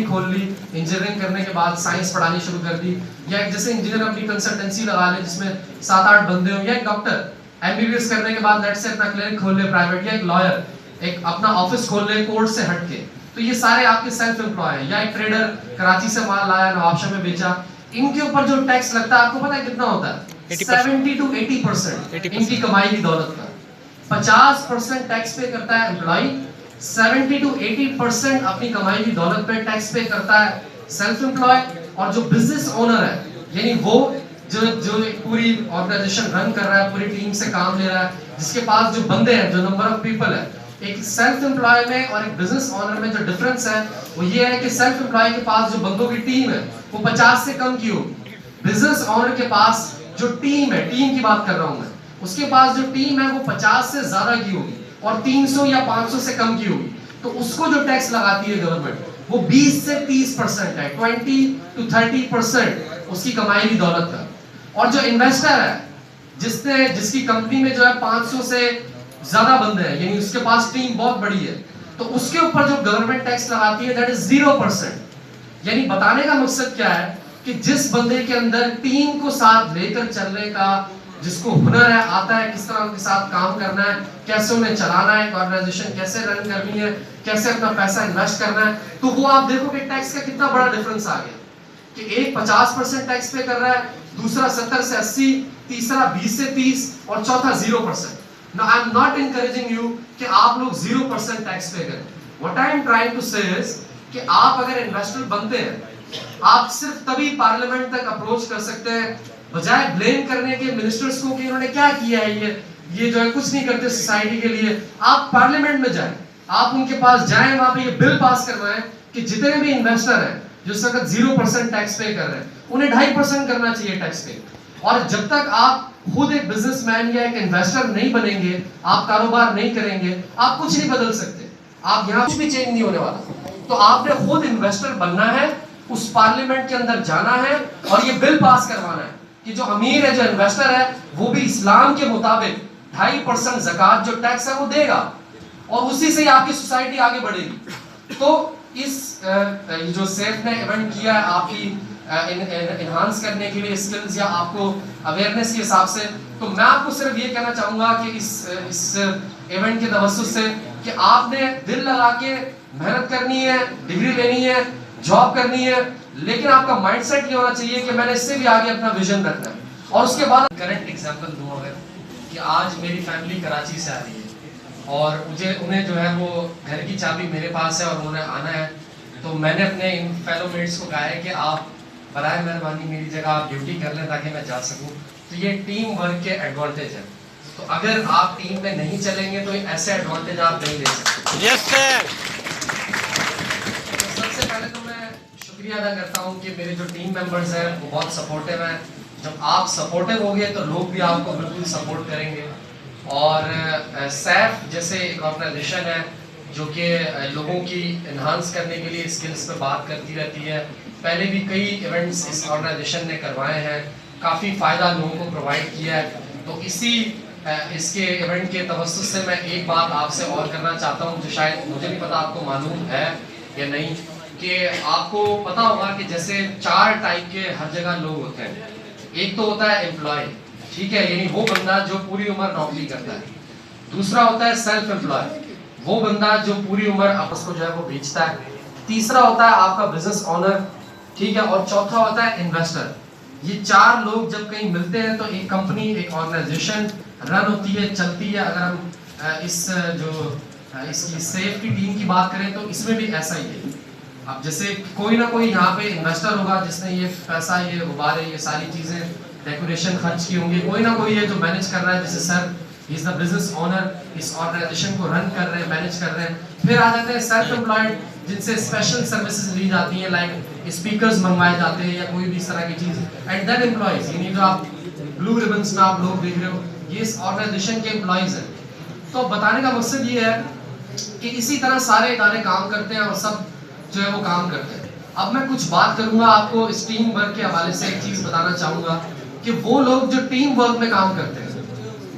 खोल ली, इंजीनियरिंग करने के बाद साइंस पढ़ानी शुरू कर दी, या एक जैसे इंजीनियर अपनी कंसल्टेंसी लगा ले जिसमें 7-8 बंदे हो, या एक डॉक्टर एमबीबीएस करने के बाद लेट्स से अपना क्लिनिक खोल ले प्राइवेट, या एक लॉयर एक अपना ऑफिस खोल ले कोर्ट से हटके, तो ये सारे आपके सेल्फ एम्प्लॉय हैं। या एक ट्रेडर कराची से माल लाया नवाबशाह में बेचा, इनके ऊपर जो टैक्स लगता है आपको पता है कितना होता है? 70 to 80% इनकी कमाई की दौलत का। 50% टैक्स पे करता है एम्प्लॉय, 70 to 80% अपनी कमाई की दौलत पे टैक्स पे करता है सेल्फ एम्प्लॉय। और जो बिजनेस ओनर है, यानी वो जो पूरी ऑर्गेनाइजेशन रन कर रहा है, पूरी टीम से काम ले रहा है, जिसके पास जो बंदे हैं, जो नंबर ऑफ पीपल है, एक सेल्फ एम्प्लॉय में और एक बिजनेस ओनर में जो डिफरेंस है वो ये है कि सेल्फ एम्प्लॉय के पास जो बंदों की टीम है वो 50 से कम की होगी। बिजनेस ओनर के पास जो टीम है, टीम की बात कर रहा हूं मैं, उसके पास जो टीम है वो 50 से ज्यादा की होगी और 300 या 500 से कम की होगी। तो उसको जो टैक्स लगाती है गवर्नमेंट वो 20 से 30% है, 20 to 30% उसकी कमाई की दौलत का। और जो इन्वेस्टर है, जिसकी कंपनी में जो है 500 से ज्यादा बंदे हैं, यानी उसके पास टीम बहुत बड़ी है, तो उसके ऊपर जो गवर्नमेंट टैक्स लगाती है दैट इज 0%। यानी बताने का मकसद क्या है कि जिस बंदे के अंदर टीम को साथ लेकर चलने का जिसको हुनर है, आता है किस तरह उनके साथ काम करना है, कैसे उन्हें चलाना है, ऑर्गेनाइजेशन कैसे रन करनी है, कैसे अपना पैसा इन्वेस्ट करना है, तो वो आप देखो कि टैक्स का कितना बड़ा डिफरेंस आ गया कि एक 50% टैक्स पे कर रहा है, दूसरा 70 से 80, तीसरा 20 से 30 और चौथा 0%। Now I am not encouraging you कि आप लोग 0% टैक्स पे करें। What I am trying to say is कि आप अगर इन्वेस्टर बनते हैं, आप सिर्फ तभी पार्लियामेंट तक अप्रोच कर सकते हैं, बजाय ब्लेम करने के मिनिस्टर्स को कि इन्होंने क्या किया है, ये जो है कुछ नहीं करते सोसाइटी के लिए। आप पार्लियामेंट में जाएं, आप उनके पास जाएं, वहां पे ये बिल पास करवाएं कि जितने भी इन्वेस्टर हैं जो इस वक्त 0% टैक्स पे कर रहे हैं, उन्हें 2.5% करना चाहिए टैक्स पे। और जब तक आप खुद एक बिजनेसमैन या एक इन्वेस्टर नहीं बनेंगे, आप कारोबार नहीं करेंगे, आप कुछ नहीं बदल सकते, आप यहाँ कुछ भी चेंज नहीं होने वाला। तो आपने खुद इन्वेस्टर बनना है, उस पार्लियामेंट के अंदर जाना है और ये बिल पास करवाना है कि जो अमीर है, जो इन्वेस्टर है, वो भी इस्लाम के मुताबिक 2.5% ज़कात जो टैक्स है वो देगा, और उसी से ही आपकी सोसाइटी आगे बढ़ेगी। तो इस जो सेफ ने इवेंट किया है आपकी इनहांस करने के लिए स्किल्स या आपको अवेयरनेस के हिसाब से, तो मैं आपको सिर्फ ये कहना चाहूंगा कि इस इवेंट के तवज्जुह से कि आपने दिल लगा के मेहनत करनी है, डिग्री लेनी है, जॉब करनी है, लेकिन आपका माइंडसेट ये होना चाहिए कि मैंने इससे भी आगे अपना विजन रखना है। और उसके बाद करंट एग्जांपल दूं अगर, कि आज मेरी फैमिली कराची से आ रही है और उन्हें जो है वो घर की चाबी मेरे पास है और उन्हें आना है, तो मैंने अपने इन फेलो मेट्स को कहा है कि आप बराए मेहरबानी मेरी जगह आप ड्यूटी कर लें ताकि मैं जा सकूं। तो ये टीम वर्क के एडवांटेज है। तो अगर आप टीम में नहीं चलेंगे तो ऐसे एडवांटेज आप नहीं ले सकते। Yes sir. सबसे पहले तो मैं शुक्रिया अदा करता हूं कि मेरे जो टीम मेंबर्स हैं वो बहुत सपोर्टिव हैं। जब आप सपोर्टिव होंगे तो लोग भी आपको बिल्कुल सपोर्ट करेंगे। और सैफ जैसे एक ऑर्गेनाइजेशन है जो कि लोगों की इन्हांस करने के लिए स्किल्स पे बात करती रहती है। पहले भी कई इवेंट्स इस ऑर्गेनाइजेशन ने करवाए हैं, काफ़ी फ़ायदा लोगों को प्रोवाइड किया है। तो इसके इवेंट के तवज्जुह से मैं एक बात आपसे और करना चाहता हूं जो शायद मुझे नहीं पता आपको मालूम है या नहीं, कि आपको पता होगा कि जैसे 4 टाइप के हर जगह लोग होते हैं। एक तो होता है एम्प्लॉय, ठीक है, यानी वो बंदा जो पूरी उम्र नौकरी करता है। दूसरा होता है सेल्फ एम्प्लॉय, वो बंदा जो पूरी उम्र आपस को जो है वो बेचता है। तीसरा होता है आपका बिजनेस ओनर, ठीक है, और चौथा होता है इन्वेस्टर। ये 4 लोग जब कहीं मिलते हैं तो एक कंपनी, एक ऑर्गेनाइजेशन रन होती है, चलती है। अगर हम इसकी सेफ की टीम की बात करें तो इसमें भी ऐसा ही है। अब जैसे कोई ना कोई यहाँ पे इन्वेस्टर होगा जिसने ये पैसा, ये गुब्बारे, ये सारी चीज़ें डेकोरेशन खर्च की होंगी। कोई ना कोई है जो मैनेज कर रहा है, जैसे sir is the business owner, इस ऑर्गेनाइजेशन को रन कर रहे हैं, मैनेज कर रहे हैं। फिर आ जाते हैं सेल्फ एम्प्लॉयड, जिनसे स्पेशल सर्विसेज ली जाती हैं, लाइक स्पीकर्स मंगवाए जाते हैं या कोई भी इस तरह की चीज़। एंड देन एम्प्लॉयज़, यानी जो आप ब्लू रिबन्स में आप लोग देख रहे हो, ये इस ऑर्गेनाइजेशन के एम्प्लॉयज़ हैं। तो बताने का मकसद ये है कि इसी तरह सारे इदारे काम करते हैं और सब जो है वो काम करते हैं। अब मैं कुछ बात करूंगा आपको इस टीम वर्क के हवाले से। एक चीज़ बताना चाहूँगा कि वो लोग जो टीम वर्क में काम करते हैं,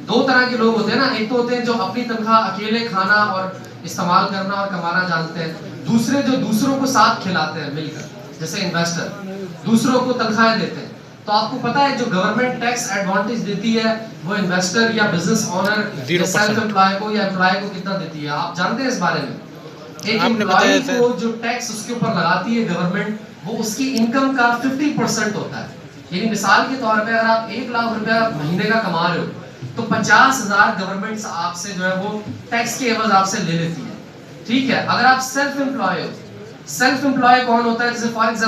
2 तरह के लोग होते हैं ना। एक तो होते हैं जो अपनी तनख्वाह अकेले खाना और इस्तेमाल करना और कमाना जानते हैं। दूसरे जो दूसरों को साथ खिलाते हैं मिलकर, जैसे इन्वेस्टर दूसरों को तनख्वाहें देते हैं, तो आपको पता है जो गवर्नमेंट टैक्स एडवांटेज देती है वो इन्वेस्टर या बिजनेस ओनर या सेल्फ एम्प्लॉय को या एम्प्लॉय को कितना देती है, आप जानते हैं इस बारे में? एक एम्प्लॉय को जो टैक्स उसके ऊपर लगाती है गवर्नमेंट, वो उसकी इनकम का 50% होता है। यानी मिसाल के तौर पे अगर आप 1 लाख रुपया महीने का कमा रहे हो तो 50,000 गवर्नमेंट आपसे जो है वो टैक्स के एवज आपसे ले लेती है। ठीक है, अगर आप सेल्फ एम्प्लॉय हो, सेल्फ एम्प्लॉय कौन होता है? जैसे फॉर एग्जाम्पल